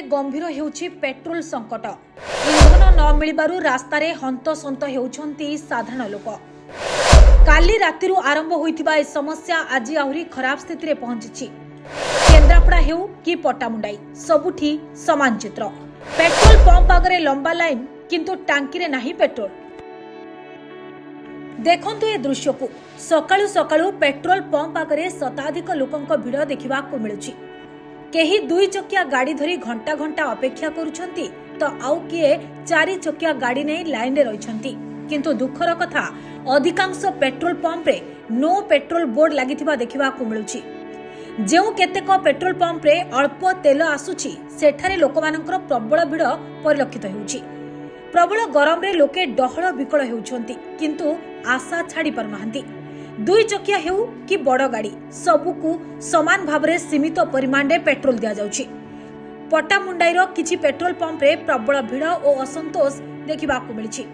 गंभीर हेउछि पेट्रोल संकट। इंधन न मिलिबारु रास्तारे हंतसंत हेउछंती साधारण लोक। काली रातिरु आरंभ होइथिबा ए समस्या आज आहुरी खराब स्थिति रे पहुंचिछि। केन्द्रापड़ा हेउ कि पट्टामुंडाई सबुठी समान चित्र। पेट्रोल पंप आगरे लंबा लाइन किंतु टांकी रे नाही पेट्रोल। देखंतु ए दृश्य को सकाळु सकाळु पेट्रोल पंप आगरे शताधिक लोकंक भिड़ देखिबा को मिलुछि। केही दुई चकिया गाड़ी धरी घंटा घंटा अपेक्षा करुछंती तो आउ किए चारि चकिया गाड़ी नै लाइन रे रहिछंती। किंतु दुखर कथा अधिकांश पेट्रोल पंप रे नो पेट्रोल बोर्ड लागिथिबा देखिबा को मिलुछि। जेउ केतेक पेट्रोल पंप रे अल्प तेल आसुछि सेठारे लोकमानकर प्रबल भिड़ परिलक्षित हेउछि। प्रबल गरम रे लोके डहळ विकळ हेउछंती किंतु आशा छाड़ी पर नाहंती। दुई चकिया हेउ कि बड़ गाड़ी सबुकु समान भावरे सीमित परिमाण रे पेट्रोल दिया जाउछि। पट्टामुंडाईर किछि पेट्रोल पंप रे प्रबल भिड़ और असंतोष देखिबा को मिलिछि।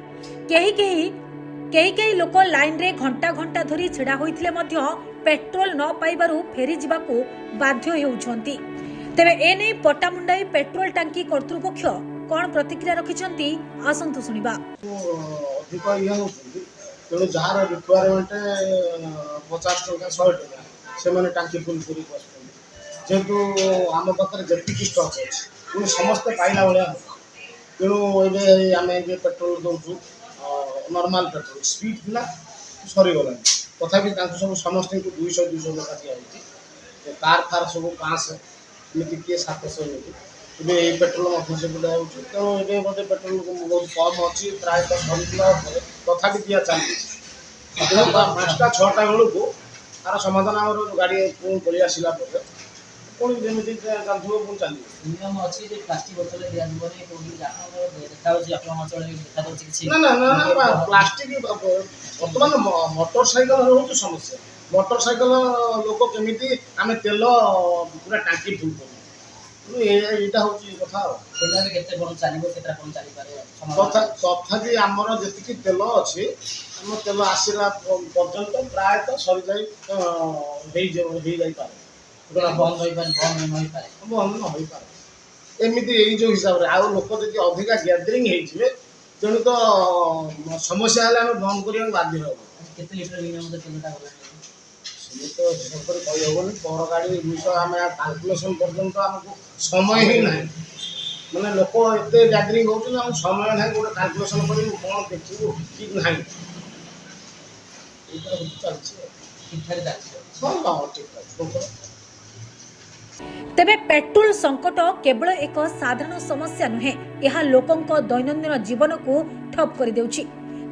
केही लोक लाइन रे घंटा घंटा धरी छिड़ा होइथिले मध्य पेट्रोल न पाइबारु फेरी जिबाकू बाध्य हेउछंती। तेबे ए नै पट्टामुंडाई पेट्रोल टांकी कर्तृपक्ष कोन प्रतिक्रिया रखिछंती आसंतु सुनिबा। अधिक तेणु जार रिक्वायरमेंट 50 टका 100 टका से मैंने टांकी फुल पूरी जेहेतु आम पाखे जी स्टक अच्छे समस्ते पाइला भाया तेणु ये आम पेट्रोल दौचु नॉर्मल पेट्रोल स्पीड था सरीगला तथा सब समस्त 200 लगा दिखाई कार फार सब 500 एमती किए 700 एमती ये पेट्रोल से बुला तेणु ये बोधे पेट्रोल बहुत कम अच्छी प्रायतः सरीला तथा दिया चलती 5टा 6टा बेलू तार समाधान आम गाड़ी पुणी पलि आसला पुणी जमी चलू पुणी चलिए नियम अच्छी प्लास्टिक बोतल ना ना ना प्लास्टिक बर्तमान मोटरसाइकेल रोच समस्या मोटरसाइकेल लोक केमी आम तेल पूरा टांकी फुल कर यहाँ हूँ कथा तथापि आमर जी तेल अच्छी आम तेल आसला पर्यंत प्रायतः सरी जाए बंद न हो पारे एमती जो हिसाब से आउ लोक जी अधिका गैदरिंग होते तेणु तो समस्या है बंद करने बाध्य हम तो हिसाब कर कहीहबनी बड़ गाड़ी विषय आम काल्कुलेसन पर्यंत आमको समय ही ना मैंने लोक एत गैदरिंग हो समय ना गोटे काल्कुलेसन कर कौन देखू कि ना तेबे पेट्रोल संकट केवल एक साधारण समस्या नुहे यह लोकंक दैनंदिन जीवन को ठप कर देउछि।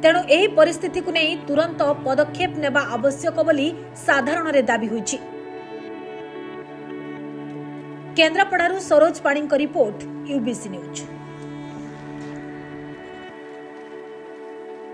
तेणु एही परिस्थिति को नहीं तुरंत पदक्षेप नेबा आवश्यक बोली साधारण रे दाबी होइछि। केन्द्रापड़ारू सरोज पाणीଙ୍କ रिपोर्ट यूबीसी न्यूज।